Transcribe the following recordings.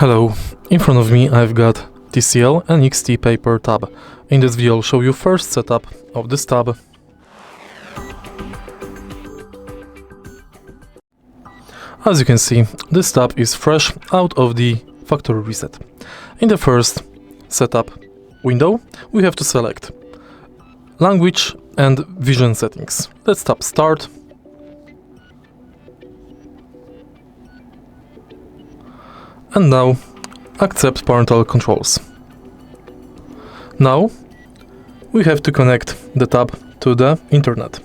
Hello, in front of me I've got TCL NXTpaper tab. In this video I'll show you first setup of this tab. As you can see, this tab is fresh out of the factory reset. In the first setup window we have to select language and vision settings. Let's tap start. And now accept parental controls. Now we have to connect the tab to the internet.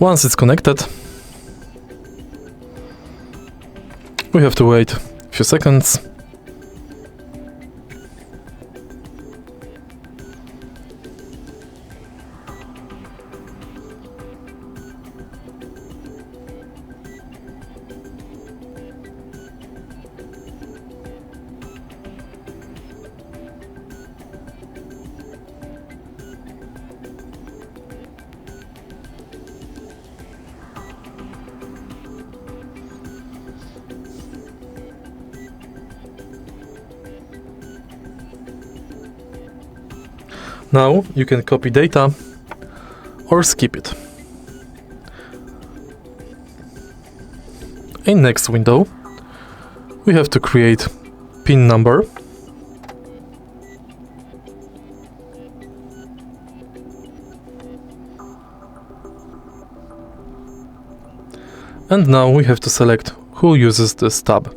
Once it's connected, we have to wait a few seconds. Now you can copy data or skip it. In next window, we have to create PIN number. And now we have to select who uses this tab.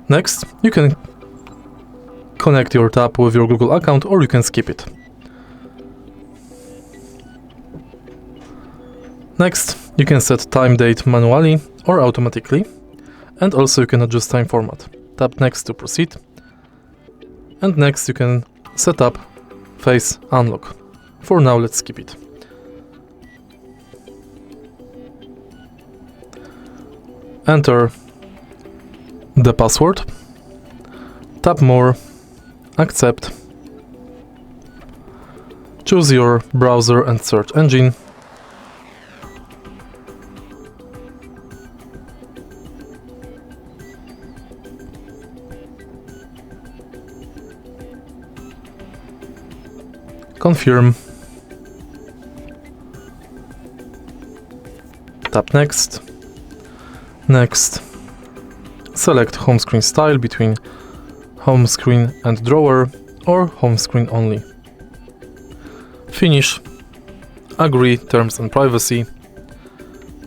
Next, you can connect your tab with your Google account or you can skip it. Next, you can set time date manually or automatically, and also you can adjust time format. Tap next to proceed, and next you can set up face unlock. For now, let's skip it. Enter the password, tap more, accept, choose your browser and search engine, confirm, tap next, next, select home screen style between home screen and drawer or home screen only. Finish, agree terms and privacy.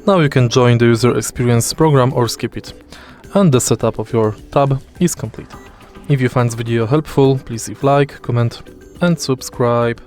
Now you can join the user experience program or skip it, and the setup of your tab is complete. If you find this video helpful, please leave like, comment and subscribe.